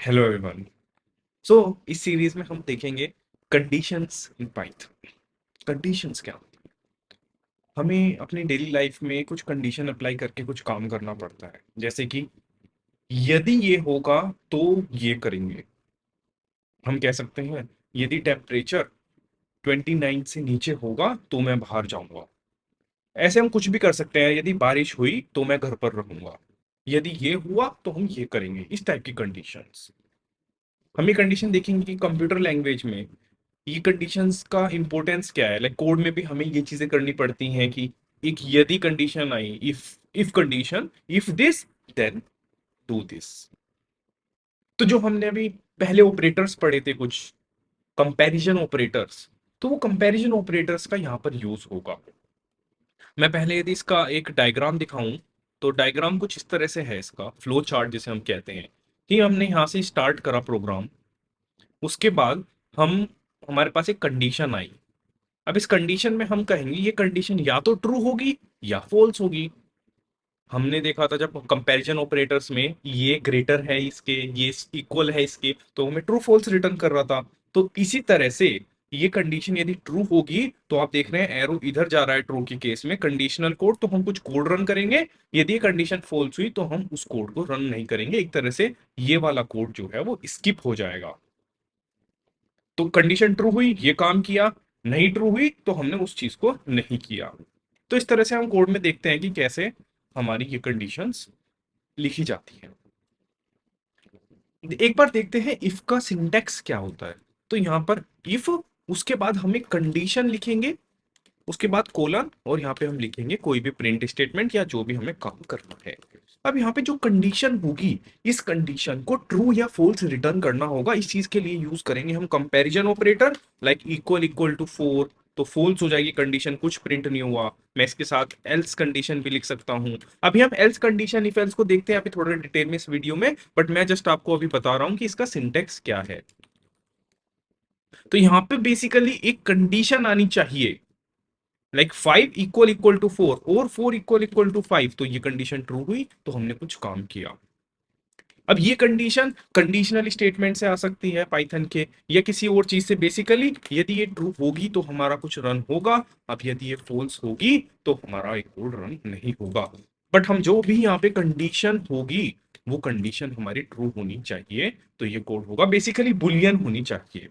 Hello everyone. सो इस series में हम देखेंगे कंडीशंस इन पाइथन। कंडीशंस क्या होती हैं? हमें अपनी डेली लाइफ में कुछ कंडीशन अप्लाई करके कुछ काम करना पड़ता है, जैसे कि यदि ये होगा तो ये करेंगे। हम कह सकते हैं यदि टेम्परेचर 29 से नीचे होगा तो मैं बाहर जाऊंगा। ऐसे हम कुछ भी कर सकते हैं। यदि बारिश हुई तो मैं घर पर रहूंगा। यदि ये हुआ तो हम ये करेंगे। इस टाइप की कंडीशंस हम ये कंडीशन देखेंगे कि कंप्यूटर लैंग्वेज में ये कंडीशंस का इंपॉर्टेंस क्या है। लाइक कोड में भी हमें ये चीजें करनी पड़ती हैं कि एक यदि कंडीशन आई, if condition, if this then do this. तो जो हमने अभी पहले ऑपरेटर्स पढ़े थे, कुछ कंपैरिजन ऑपरेटर्स, तो वो कंपैरिजन ऑपरेटर्स का यहाँ पर यूज होगा। मैं पहले यदि इसका एक डायग्राम दिखाऊं तो डायग्राम कुछ इस तरह से है। इसका फ्लो चार्ट जिसे हम कहते हैं कि हमने यहाँ से स्टार्ट करा प्रोग्राम। उसके बाद हम हमारे पास एक कंडीशन आई। अब इस कंडीशन में हम कहेंगे ये कंडीशन या तो ट्रू होगी या फॉल्स होगी। हमने देखा था जब कंपैरिजन ऑपरेटर्स में ये ग्रेटर है इसके, ये इक्वल है इसके, तो हमें ट्रू फॉल्स रिटर्न कर रहा था। तो इसी तरह से ये कंडीशन यदि ट्रू होगी तो आप देख रहे हैं एरो इधर जा रहा है ट्रू के केस में कंडीशनल कोड, तो हम कुछ कोड रन करेंगे। यदि ये कंडीशन फॉल्स हुई तो हम उस कोड को रन नहीं करेंगे। एक तरह से ये वाला कोड जो है वो स्किप हो जाएगा। तो कंडीशन ट्रू हुई, ये काम किया। नहीं ट्रू हुई तो हमने उस चीज को नहीं किया। तो इस तरह से हम कोड में देखते हैं कि कैसे हमारी ये कंडीशंस लिखी जाती हैं। एक बार देखते हैं इफ का सिंटैक्स क्या होता है। तो यहां पर इफ, उसके बाद हम एक कंडीशन लिखेंगे, उसके बाद कोलन, और यहाँ पे हम लिखेंगे कोई भी प्रिंट स्टेटमेंट या जो भी हमें काम करना है। अब यहाँ पे जो कंडीशन होगी, इस कंडीशन को ट्रू या फॉल्स रिटर्न करना होगा। इस चीज के लिए यूज करेंगे हम comparison operator. Like equal equal to 4, तो फॉल्स हो जाएगी कंडीशन, कुछ प्रिंट नहीं हुआ। मैं इसके साथ एल्स कंडीशन भी लिख सकता हूँ। अभी हम एल्स कंडीशन इफ एल्स को देखते हैं अभी थोड़ा डिटेल में इस वीडियो में, बट मैं जस्ट आपको अभी बता रहा हूँ कि इसका सिंटेक्स क्या है। तो यहाँ पे बेसिकली एक कंडीशन आनी चाहिए, लाइक 5 इक्वल इक्वल टू 4 और 4 इक्वल इक्वल टू 5, तो ये कंडीशन ट्रू हुई तो हमने कुछ काम किया। अब ये कंडीशन कंडीशनल स्टेटमेंट से आ सकती है पाइथन के, या किसी और चीज से। बेसिकली यदि ये ट्रू होगी तो हमारा कुछ रन होगा। अब यदि ये फॉल्स होगी तो हमारा एक कोड रन नहीं होगा। बट हम जो भी यहाँ पे कंडीशन होगी वो कंडीशन हमारी ट्रू होनी चाहिए, तो ये कोड होगा। बेसिकली बुलियन होनी चाहिए,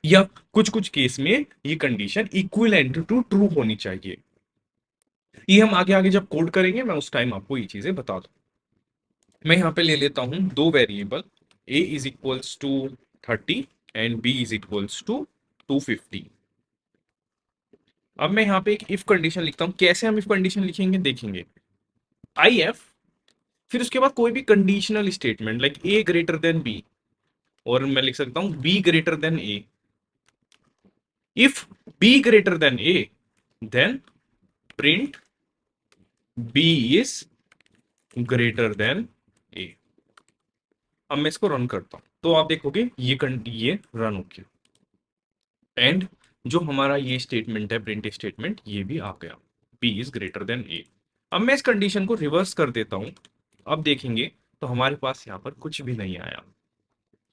या कुछ कुछ केस में ये कंडीशन इक्विवेलेंट टू ट्रू होनी चाहिए। ये हम आगे आगे जब कोड करेंगे मैं उस टाइम आपको ये चीजें बता दूं। मैं यहाँ पे ले लेता हूं दो variable, a is equals to 30 and b is equals to 250। अब मैं यहाँ पे एक इफ कंडीशन लिखता हूं। कैसे हम इफ कंडीशन लिखेंगे देखेंगे। आई एफ, फिर उसके बाद कोई भी conditional statement like a greater than b, और मैं लिख सकता हूं b greater than a। If b greater than a then print b is greater than a। अब मैं इसको रन करता हूं तो आप देखोगे ये रन हो गया, एंड जो हमारा ये स्टेटमेंट है प्रिंट स्टेटमेंट, ये भी आ गया, b is greater than a। अब मैं इस कंडीशन को रिवर्स कर देता हूं। अब देखेंगे तो हमारे पास यहाँ पर कुछ भी नहीं आया।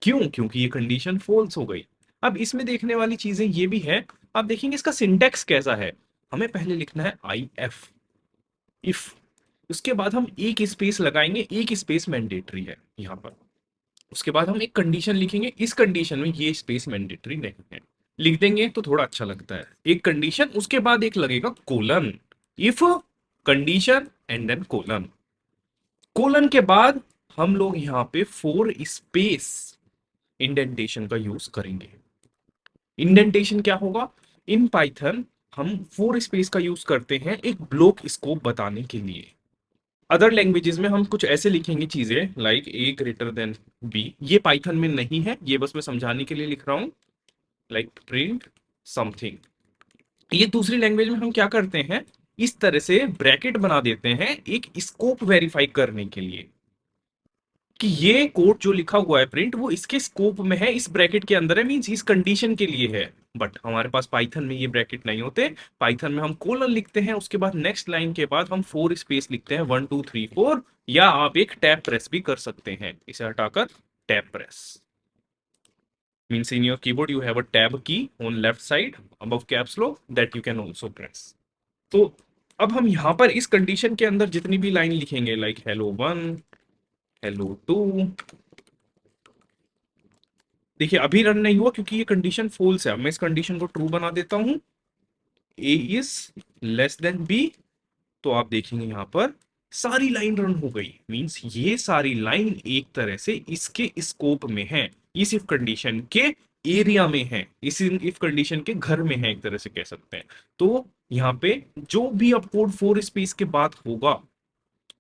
क्यों? क्योंकि ये कंडीशन फॉल्स हो गई। अब इसमें देखने वाली चीजें ये भी है। आप देखेंगे इसका सिंटेक्स कैसा है। हमें पहले लिखना है आई एफ, इफ, उसके बाद हम एक स्पेस लगाएंगे, एक स्पेस मैंडेटरी है यहाँ पर। उसके बाद हम एक कंडीशन लिखेंगे, इस कंडीशन में ये स्पेस मैंडेटरी नहीं है। लिख देंगे तो थोड़ा अच्छा लगता है। एक कंडीशन, उसके बाद एक लगेगा colon, if condition and then colon. Colon के बाद हम लोग यहाँ पे 4 स्पेस इंडेंटेशन का यूज करेंगे। इंडेंटेशन क्या होगा? इन पाइथन हम 4 स्पेस का यूज करते हैं एक ब्लॉक स्कोप बताने के लिए। अदर लैंग्वेजेस में हम कुछ ऐसे लिखेंगे चीजें like A greater than B. ये पाइथन में नहीं है, ये बस मैं समझाने के लिए लिख रहा हूं। लाइक प्रिंट समथिंग, ये दूसरी लैंग्वेज में हम क्या करते हैं, इस तरह से ब्रैकेट बना देते हैं एक स्कोप वेरीफाई करने के लिए कि ये कोड जो लिखा हुआ है प्रिंट, वो इसके स्कोप में है, इस ब्रैकेट के अंदर है, मींस इस कंडीशन के लिए है। बट हमारे पास पाइथन में ये ब्रैकेट नहीं होते। पाइथन में हम कोलन लिखते हैं, उसके बाद नेक्स्ट लाइन के बाद हम 4 स्पेस लिखते हैं, 1 2 3 4, या आप एक टैब प्रेस भी कर सकते हैं, इसे हटाकर tab press. Means in your keyboard you have a tab key on left side above caps lock that you can also press. तो अब हम यहाँ पर इस कंडीशन के अंदर जितनी भी लाइन लिखेंगे लाइक hello 1, hello 2, देखिए अभी रन नहीं हुआ क्योंकि ये कंडीशन फॉल्स है। अब मैं इस कंडीशन को ट्रू बना देता हूं, a is less then b, तो आप देखेंगे यहां पर सारी लाइन रन हो गई। मींस ये सारी लाइन एक तरह से इसके स्कोप में है, इस इफ कंडीशन के एरिया में है, इस इफ कंडीशन के घर में है, एक तरह से कह सकते हैं। तो यहाँ पे जो भी अब कोड 4 स्पेस के बाद होगा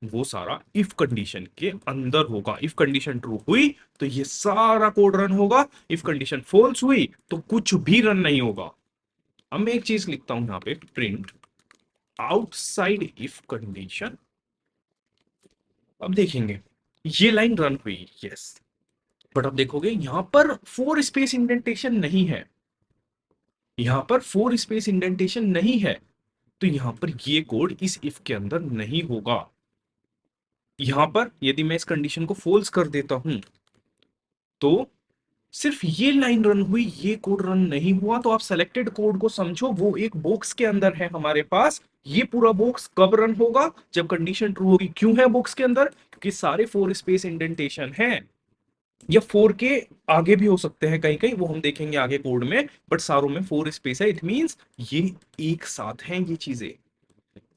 वो सारा इफ कंडीशन के अंदर होगा। इफ कंडीशन ट्रू हुई तो ये सारा कोड रन होगा, इफ कंडीशन फॉल्स हुई तो कुछ भी रन नहीं होगा। अब मैं एक चीज लिखता हूं यहां पे, प्रिंट आउटसाइड इफ कंडीशन। अब देखेंगे ये लाइन रन हुई, यस, बट अब देखोगे यहां पर 4 स्पेस इंडेंटेशन नहीं है, यहां पर 4 स्पेस इंडेंटेशन नहीं है, तो यहां पर ये कोड इस इफ के अंदर नहीं होगा। यहां पर यदि मैं इस कंडीशन को फॉल्स कर देता हूं तो सिर्फ ये लाइन रन हुई, ये कोड रन नहीं हुआ। तो आप सेलेक्टेड कोड को समझो, वो एक बॉक्स के अंदर है हमारे पास। ये पूरा बॉक्स कब रन होगा? जब कंडीशन ट्रू होगी। क्यों है बॉक्स के अंदर? क्योंकि सारे 4 स्पेस इंडेंटेशन हैं, या 4 के आगे भी हो सकते हैं कहीं कहीं, वो हम देखेंगे आगे कोड में, बट सारों में 4 स्पेस है। इट मींस ये एक साथ हैं ये चीजें।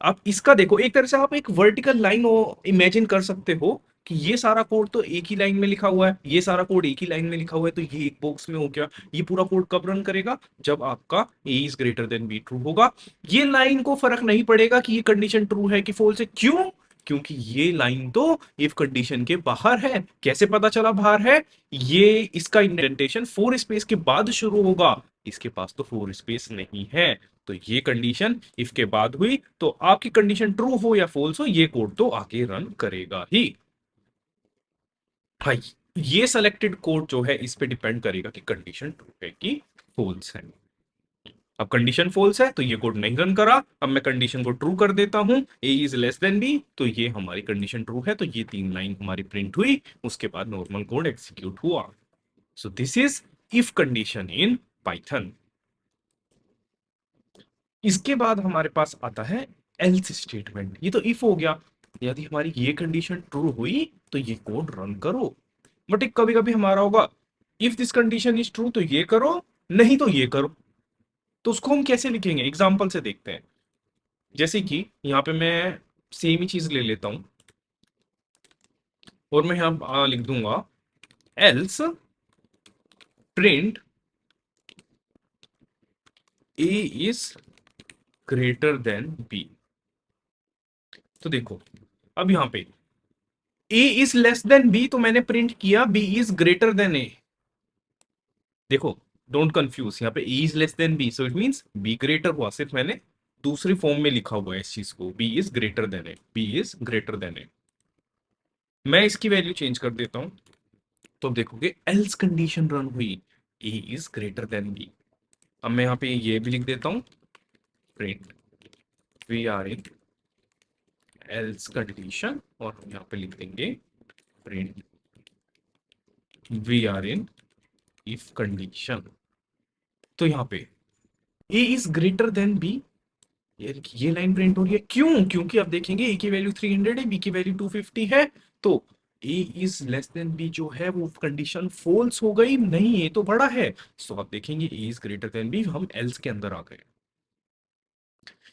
आप इसका देखो, एक तरह से आप एक वर्टिकल लाइन इमेजिन कर सकते हो कि ये सारा कोड तो एक ही लाइन में लिखा हुआ है, ये सारा कोड एक ही लाइन में लिखा हुआ है, तो ये एक बॉक्स में हो गया। ये पूरा कोड कब रन करेगा? जब आपका a is greater than b true होगा। ये लाइन को फर्क नहीं पड़ेगा कि ये कंडीशन ट्रू है कि फॉल्स है। क्यों? क्योंकि ये लाइन तो इफ कंडीशन के बाहर है। कैसे पता चला बाहर है? ये इसका इंडेंटेशन 4 स्पेस के बाद शुरू होगा, इसके पास तो 4 स्पेस नहीं है। तो ये कंडीशन इफ के बाद हुई, तो आपकी कंडीशन ट्रू हो या फॉल्स हो, ये कोड तो आगे रन करेगा ही। भाई ये सेलेक्टेड कोड जो है इस पे डिपेंड करेगा कि कंडीशन ट्रू है कि फॉल्स है। अब कंडीशन फॉल्स है तो ये कोड नहीं रन करा। अब मैं कंडीशन को ट्रू कर देता हूं, a is less then b, तो ये हमारी कंडीशन ट्रू है, तो ये 3 लाइन हमारी प्रिंट हुई, उसके बाद नॉर्मल कोड एग्जीक्यूट हुआ। So this is if condition in Python. इसके बाद हमारे पास आता है एल्स स्टेटमेंट। ये तो इफ हो गया, यदि हमारी ये कंडीशन ट्रू हुई तो ये कोड रन करो। बट एक कभी कभी हमारा होगा, if this condition is true तो ये करो, नहीं तो ये करो। तो उसको हम कैसे लिखेंगे? एग्जांपल से देखते हैं। जैसे कि यहां पे मैं सेम ही चीज ले लेता हूं और मैं यहां लिख दूंगा else print a is greater than b। तो देखो अब यहां पे a is less then b, तो मैंने प्रिंट किया b is greater than a। देखो डोंट कंफ्यूज, यहाँ पे a is less then b, so it means b greater हुआ। सिर्फ मैंने दूसरी फॉर्म में लिखा हुआ है इस चीज को, b is greater than a, b is greater than a। मैं इसकी वैल्यू चेंज कर देता हूं, तो अब देखोगे एल्स कंडीशन रन हुई, a is greater than b। अब मैं यहाँ पे ये भी लिख देता हूं, print we are in else condition, और हम यहाँ पे लिख देंगे print we are in if condition. तो यहाँ पे a is greater than b, ये लाइन प्रिंट हो रही है। क्यों? क्योंकि आप देखेंगे a की वैल्यू 300 है, b की वैल्यू 250 है, तो a is less then b जो है वो कंडीशन फॉल्स हो गई। नहीं, ये तो बड़ा है, सो आप देखेंगे a is greater than b, हम एल्स के अंदर आ गए।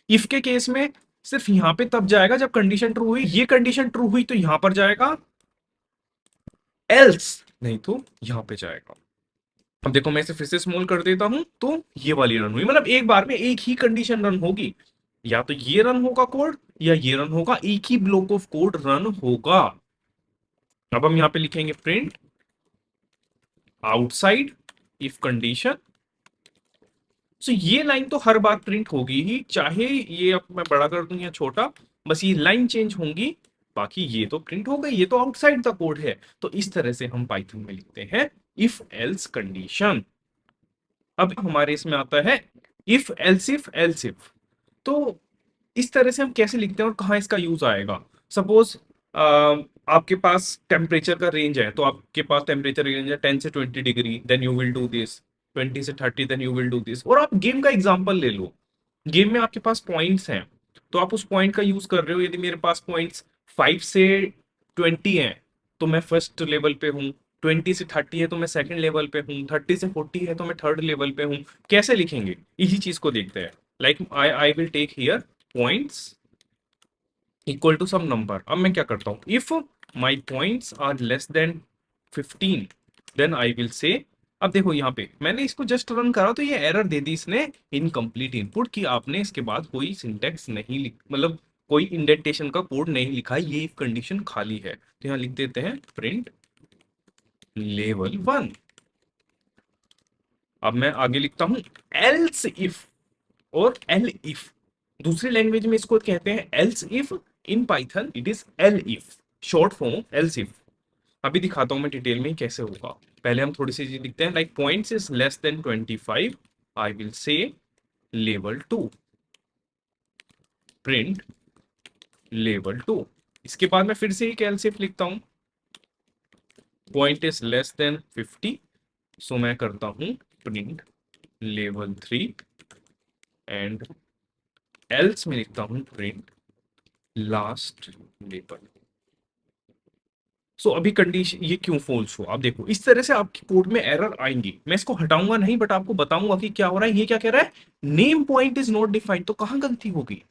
इफ के केस में सिर्फ यहां पे तब जाएगा जब कंडीशन ट्रू हुई, ये कंडीशन ट्रू हुई तो यहां पर जाएगा, एल्स नहीं तो यहां पे जाएगा। अब देखो मैं इसे फिर से स्मॉल कर देता हूं, तो ये वाली रन हुई, मतलब एक बार में एक ही कंडीशन रन होगी। या तो ये रन होगा कोड, या ये रन होगा, एक ही ब्लॉक ऑफ कोड रन होगा। अब हम यहां पे लिखेंगे प्रिंट आउटसाइड इफ कंडीशन। सो ये लाइन तो हर बार प्रिंट होगी ही, चाहे ये अब मैं बड़ा कर दूं या छोटा, बस ये लाइन चेंज होंगी, बाकी ये तो प्रिंट हो गई, ये तो आउटसाइड द कोड है। तो इस तरह से हम पाइथन में लिखते हैं इफ एल्स कंडीशन। अब हमारे इसमें आता है इफ एल्स इफ। तो इस तरह से हम कैसे लिखते हैं और कहाँ इसका यूज आएगा? सपोज आपके पास टेम्परेचर का रेंज है, तो आपके पास टेम्परेचर रेंज है 10 से 20 degree, then you will do this, 20 से 30, then you will do this. और आप गेम का एग्जांपल ले लो, गेम में आपके पास पॉइंट्स हैं, तो आप उस पॉइंट का यूज कर रहे हो। यदि मेरे पास पॉइंट्स 5 से 20 हैं तो मैं फर्स्ट लेवल पे हूँ, 20 से 30 है तो मैं सेकंड लेवल पे हूँ, 30 से 40 है तो मैं थर्ड लेवल पे हूँ। कैसे लिखेंगे, इसी चीज को देखते हैं। Like I will take here points equal to some number. अब मैं क्या करता हूं, if my points are less than 15, then I will say. अब देखो यहाँ पे मैंने इसको जस्ट रन करा तो ये एरर दे दी इसने, इनकम्प्लीट इनपुट, कि आपने इसके बाद कोई सिंटेक्स नहीं लिख, मतलब कोई इंडेंटेशन का कोड नहीं लिखा है, ये कंडीशन खाली है। तो यहाँ लिख देते हैं प्रिंट लेवल 1। अब मैं आगे लिखता हूं एल्स इफ और एल इफ। दूसरी लैंग्वेज में इसको कहते हैं else if, in Python it is L if, short form else if. अभी दिखाता हूं मैं डिटेल में कैसे होगा। पहले हम थोड़ी सी चीज लिखते हैं, like points is less than 25, I will से लेवल 2, प्रिंट लेवल 2। इसके बाद मैं फिर से एक एल्स इफ लिखता हूं, पॉइंट इज लेस देन 50, सो मैं करता हूं प्रिंट लेवल 3, एंड एल्स में लिखता हूं प्रिंट लास्ट लेवल। सो अभी कंडीशन ये क्यों फॉल्स हुआ, आप देखो इस तरह से आपके कोड में एरर आएंगी। मैं इसको हटाऊंगा नहीं, बट आपको बताऊंगा कि क्या हो रहा है। ये क्या कह रहा है, name point is not defined, तो कहां गलती होगी।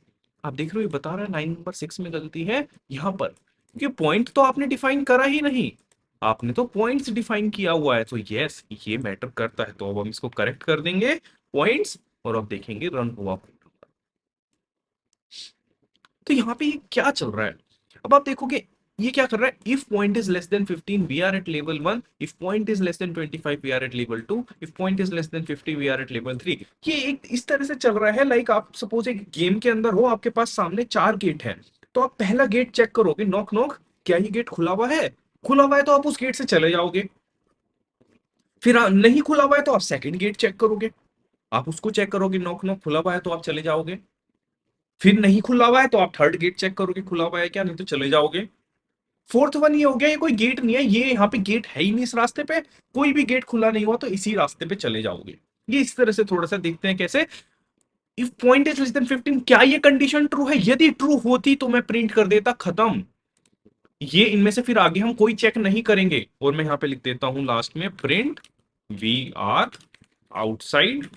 आप देख रहे हो ये बता रहा है लाइन नंबर 6 में गलती है यहां पर, क्योंकि पॉइंट तो आपने डिफाइन करा ही नहीं, आपने तो पॉइंट्स डिफाइन किया हुआ है। तो यस ये मैटर करता है, तो अब हम इसको करेक्ट कर देंगे पॉइंट्स, और अब देखेंगे रन हुआ। तो यहाँ पे ये क्या चल रहा है, अब आप देखोगे ये क्या कर रहा है, if point is less than 15 we are at level 1, if point is less than 25 we are at level 2, if point is less than 50 we are at level 3। ये एक इस तरह से चल रहा है, लाइक आप सपोज एक गेम के अंदर हो, आपके पास सामने 4 गेट है, तो आप पहला गेट चेक करोगे, नॉक नॉक, क्या ये गेट खुला हुआ है, खुला हुआ है तो आप उस गेट से चले जाओगे। फिर नहीं खुला हुआ है तो आप सेकंड गेट चेक करोगे, आप उसको चेक करोगे, नॉक नॉक, खुला हुआ है तो आप चले जाओगे। फिर नहीं खुला हुआ है तो आप थर्ड गेट चेक करोगे खुला हुआ है क्या, नहीं तो चले जाओगे। फोर्थ वन ये हो गया, ये कोई गेट नहीं है, ये यहाँ पे गेट है ही नहीं इस रास्ते पे, कोई भी गेट खुला नहीं हुआ तो इसी रास्ते पे चले जाओगे। ये इस तरह से थोड़ा सा देखते हैं कैसे। If point is less than 15, क्या ये कंडीशन ट्रू है, यदि ट्रू होती तो मैं प्रिंट कर देता, खत्म। ये इनमें से फिर आगे हम कोई चेक नहीं करेंगे, और मैं यहाँ पे लिख देता हूं लास्ट में print we are outside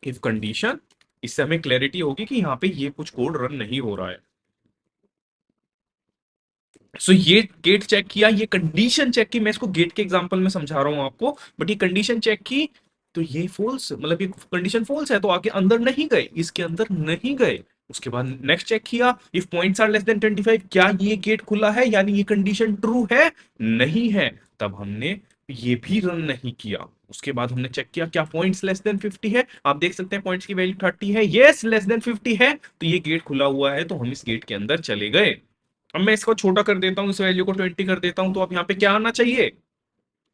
if condition. इससे हमें क्लैरिटी होगी कि यहाँ पे ये कुछ कोड रन नहीं हो रहा है। सो ये गेट चेक किया, ये कंडीशन चेक की, मैं इसको गेट के एग्जांपल में समझा रहा हूं आपको, बट ये कंडीशन चेक की, तो ये फॉल्स, मतलब ये कंडीशन फॉल्स है, तो आगे अंदर नहीं गए, इसके अंदर नहीं गए। उसके बाद नेक्स्ट चेक किया, if points are less than 25, क्या ये गेट खुला है, यानी ये कंडीशन ट्रू है, नहीं है, तब हमने ये भी रन नहीं किया। उसके बाद हमने चेक किया क्या पॉइंट्स लेस देन 50 है, आप देख सकते हैं पॉइंट्स की वैल्यू 30 है, यस लेस देन 50 है, तो ये गेट खुला हुआ है, तो हम इस गेट के अंदर चले गए। अब मैं इसको छोटा कर देता हूँ, इस वैल्यू को 20 कर देता हूँ, तो अब यहाँ पे क्या आना चाहिए,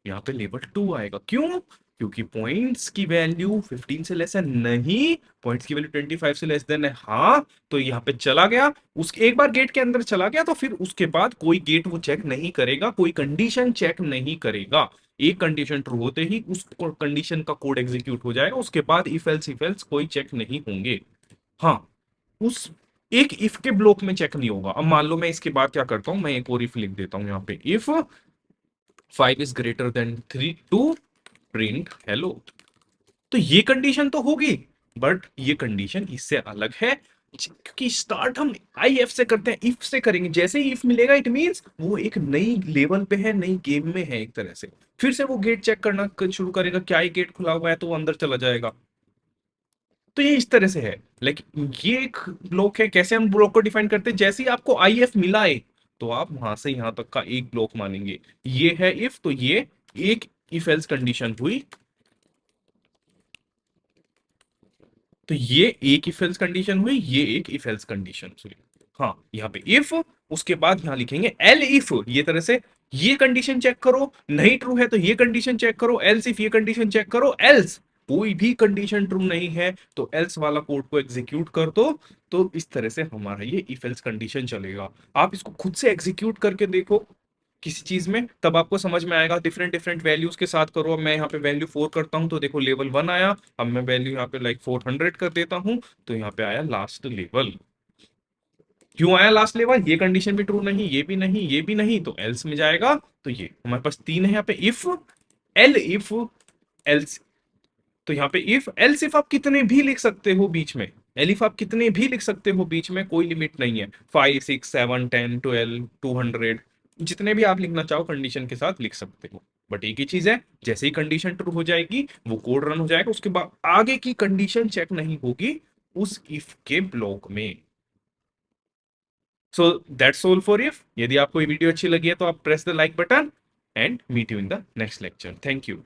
यहाँ पे लेवल 2 आएगा। क्यों, क्योंकि पॉइंट्स की वैल्यू 15 से लेस है नहीं, पॉइंट्स की वैल्यू 25 से लेस देन है, हाँ, तो यहाँ पे चला गया। उसके एक बार गेट के अंदर चला गया तो फिर उसके बाद कोई गेट वो चेक नहीं करेगा, कोई कंडीशन चेक नहीं करेगा। एक कंडीशन ट्रू होते ही उस कंडीशन का कोड एग्जीक्यूट हो जाएगा, उसके बाद इफ एल्स कोई चेक नहीं होंगे। हाँ, उस एक इफ के ब्लॉक में चेक नहीं होगा। अब मान लो मैं इसके बाद क्या करता हूं, मैं एक और इफ लिख देता हूं यहाँ पे, if 5 is greater than 3 to print hello. तो ये कंडीशन तो होगी, बट ये कंडीशन इससे अलग है, क्योंकि स्टार्ट हम आई एफ से करते हैं, इफ से करेंगे, जैसे ही इफ मिलेगा इट मींस वो एक नई लेवल पे है, नई गेम में है एक तरह से। फिर से वो गेट चेक करना शुरू करेगा, क्या ये गेट खुला हुआ है, तो वो अंदर चला जाएगा। तो ये इस तरह से है, लेकिन ये एक ब्लॉक है। कैसे हम ब्लॉक को डिफाइन करते हैं, जैसे ही आपको आई एफ मिला है तो आप वहां से यहां तक का एक ब्लॉक मानेंगे, ये है इफ, तो ये एक इफ एल्स कंडीशन हुई, तो ये एक इफ एल्स कंडीशन हुई, ये एक इफ एल्स कंडीशन हुई। हाँ, यहाँ पे इफ, उसके बाद यहां लिखेंगे एल इफ, ये तरह से ये कंडीशन चेक करो, नहीं ट्रू है तो ये कंडीशन चेक करो, एल्स इफ ये कंडीशन चेक करो, एल्स कोई भी कंडीशन ट्रू नहीं है तो एल्स वाला कोड को एग्जीक्यूट कर दो। तो इस तरह से हमारा ये इफ एल्स कंडीशन चलेगा। आप इसको खुद से एग्जीक्यूट करके देखो किसी चीज में, तब आपको समझ में आएगा। डिफरेंट डिफरेंट वैल्यूज के साथ करो। अब मैं यहाँ पे वैल्यू 4 करता हूँ तो देखो लेवल 1 आया। अब मैं वैल्यू यहाँ पे लाइक 400 कर देता हूँ तो यहाँ पे आया लास्ट लेवल। क्यों आया लास्ट लेवल? ये कंडीशन भी ट्रू नहीं, ये भी नहीं, ये भी नहीं, तो एल्स में जाएगा। तो ये हमारे पास तीन है यहाँ पे, इफ, एल इफ, एल्स। तो यहाँ पे इफ एल्स इफ आप कितने भी लिख सकते हो बीच में। एल इफ आप कितने भी लिख सकते हो बीच में, कोई लिमिट नहीं है। 5 6 7 10 12 200, जितने भी आप लिखना चाहो कंडीशन के साथ लिख सकते हो। बट एक ही चीज है, जैसे ही कंडीशन ट्रू हो जाएगी वो कोड रन हो जाएगा, उसके बाद आगे की कंडीशन चेक नहीं होगी उस इफ के ब्लॉक में। So that's all for if. यदि आपको ये वीडियो अच्छी लगी है तो आप press the like button and meet you in the next lecture. Thank you.